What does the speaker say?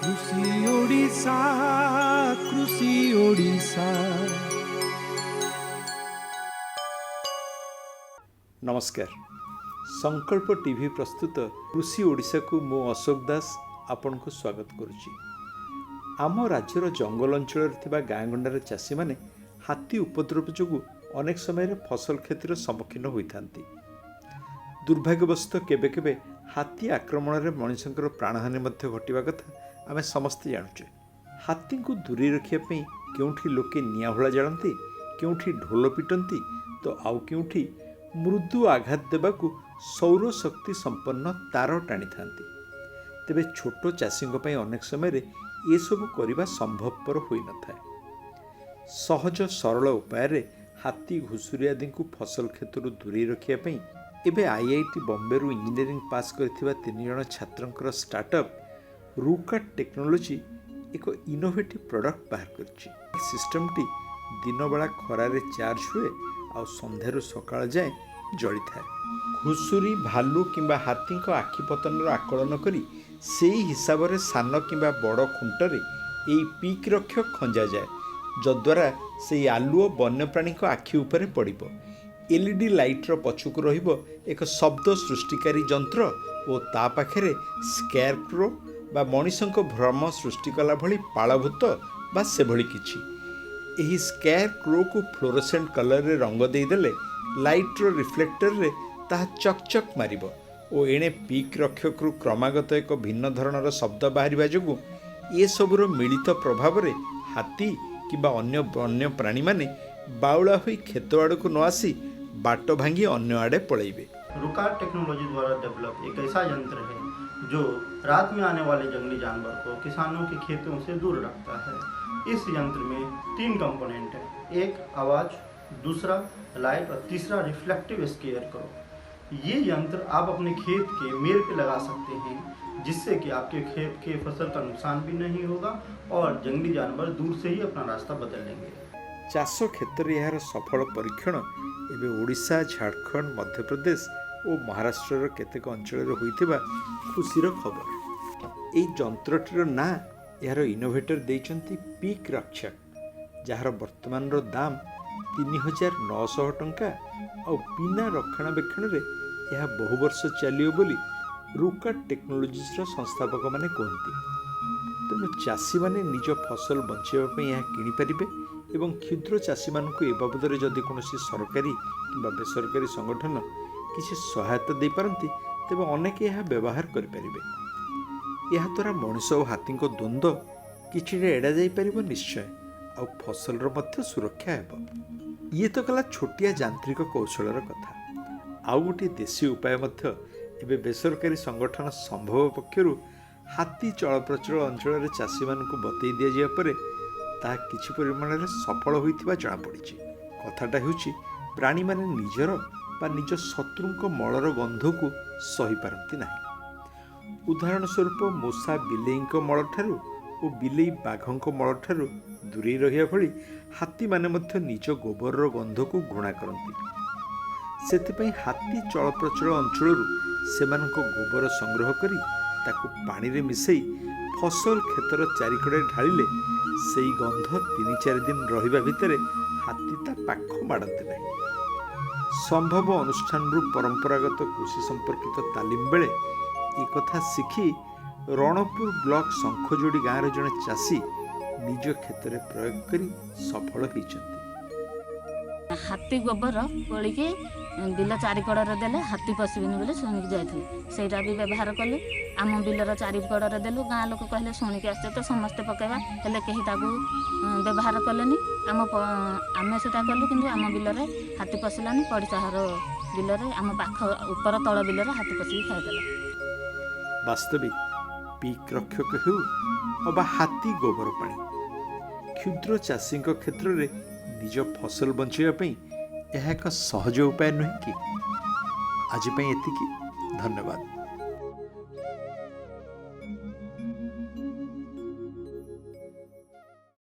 कृषि ओडिशा कृषि ओडिशा। नमस्कार। संकल्प टीवी प्रस्तुत कृषि ओडिशा को मो अशोक दास आपण को स्वागत करुच्ची। आम राज्यर जंगल अंचल गाँ गंडार चाषी माने हाथी उपद्रव जो अनेक समय फसल क्षतिर सम्मुखीन होता। दुर्भाग्यवशत केबे केबे हाथी आक्रमण में मनुष्य प्राणहानि घटवा कथा आम समस्ते जानूचे। हाथी को दूरी रखापी केउठी लोके निआहुला जालती, केउठी ढोल पिटंती तो आउ केउठी मृदु आघात देवाकू सौर शक्ति संपन्न तार टाणी थांती। तेबे छोट चाषी अनेक समय ये सब करने संभवपर हो न था। सहज सरल उपाय हाथी घुषुरी आदि को फसल क्षेत्र दूरी रखापी एबे आईआईटी बॉम्बेरू इंजीनियरिंग पास करथिबा 3 जण छात्रंकर स्टार्टअप रूकाट टेक्नोलोजी एक इनोवेटिव प्रोडक्ट बाहर करछि। सिस्टमटी दिन बेला खरारे चार्ज हुए आ संध्यारू सकाळ जाए जड़ी थाए। घुषुरी भालू किंबा हाथी आखि पतन आकलन करी सेही हिसाब रे सान किंबा बड़ खुंटरे एई पीक रक्षक खंजा जाए, जद्वारा से आलुओ वन्यप्राणी आखि उपरे पड़िबो। एलईडी लाइट्र पछुक रहिबो एक शब्द सृष्टिकारी जंत्र और ता पाखरे स्केरक्रो बा मनीषक भ्रम सृष्टि कला भली पालभूत बा से भली किछि। एही स्केरक्रो को फ्लोरोसेंट कलर रे रंग देदेले लाइट्र रिफ्लेक्टर रे ताहा चकचक मारिबो और एणे पीक रक्षक क्रमागत एक भिन्न धरणर शब्द बाहरिबा जोगु ए सबुर मिलित प्रभाव रे हाथी किंबा अन्य वन्य प्राणी माने बाउला होई खेत आड़क न आसी बाट भांगी अन्य आड़े पलैबे। रूकाट टेक्नोलॉजी द्वारा डेवलप एक ऐसा यंत्र है जो रात में आने वाले जंगली जानवर को किसानों के खेतों से दूर रखता है। इस यंत्र में 3 कंपोनेंट हैं, एक आवाज़, दूसरा लाइट और तीसरा रिफ्लेक्टिव स्केयर करो। ये यंत्र आप अपने खेत के मेड़ पे लगा सकते हैं, जिससे कि आपके खेत के फसल का नुकसान भी नहीं होगा और जंगली जानवर दूर से ही अपना रास्ता बदल लेंगे। चाष क्षेत्र में यार सफल परीक्षण एवं ओडिशा, झारखंड, मध्य प्रदेश और महाराष्ट्र केतेक अंचल होइतिबा खुशीर खबर। यह जंत्रटीर ना यार इनोवेटर देइचंती पीक रक्षक, जार वर्तमान दाम 3900 टंका और बिना रक्षणाबेक्षण यह बहु वर्ष चलियो बोली रूकाट टेक्नोलॉजीज संस्थापक माने कहते। तेणु चाषी माने निज फसल बचाइवाई यह किनीपारे एवं क्षुद्र चाषी मानक ए बाबद जदि कौन सरकारी कि बेसरकारी संगठन किसी सहायता दे पारती तेज अनेक यह व्यवहार करें। यह द्वारा मनुष्य और हाथी द्वंद्व कि एड़ा जापर निश्चय आ फसलर मध्य सुरक्षा है। ये तो कला छोटिया यांत्रिक कौशलर कथा। आउ गोटे देशी उपाय एवं बेसरकारी संगठन संभव पक्षर हाथी चलप्रचल अंचल चाषी मानक बतई दि जापर ताहा किछि परिमाण में सफल होइतिबा जଣା पड़िछि। कथाटा हेउछि प्राणी माने निजर बा निज शत्रुंक मलर गंध को सही पारती नाही। उदाहरण स्वरूप मूषा बिलेईंक मल ठारू और बिलेई बाघंक मल ठारू दूरे रहिया भली हाथी माने मध्य निज गोबरर गंध को घृणा करती। सेतिपई हाथी चलप्रचल अंचलरू सेमानक गोबर संग्रह करी ताकू पानी रे मिसई फसल क्षेत्र चारिकड़े ढालिले से गंध 3-4 दिन रहिबा भितरे हाथी ता पाख माड़ते नहीं। संभव अनुष्ठान परंपरागत कृषि संपर्कित तालीम बेले एक कथा शिखी रणपुर ब्लॉक शंखजोड़ी गाँव जड़े चाषी निज क्षेत्र में प्रयोग करी सफल होइछन्ति। हाथी गोबर कोलिके बिल चारिकड़े देले हाथी पशिबिनी बोले शुणिक जाइए, सेटा भी व्यवहार कलु। आम बिलर चारिकड़े देलु, गाँ लोक कहले शुणिक आसते तो समस्ते पकेबा, हेले कहीं ताकू व्यवहार कलेनी। आम सेटा कलु किंतु आम बिलर हाथी पशिलानी। पड़िशा घर बिलर आम पाख ऊपर तल बिलर हाथी पशिकी खाइदेला। वास्तविक पीक रक्षक हो अबा हाथी गोबर पानी क्षुद्र चाषी क्षेत्र में निज फसल बचाइवाई यह एक सहज उपाय नुहे कि। आज एतिकी, धन्यवाद।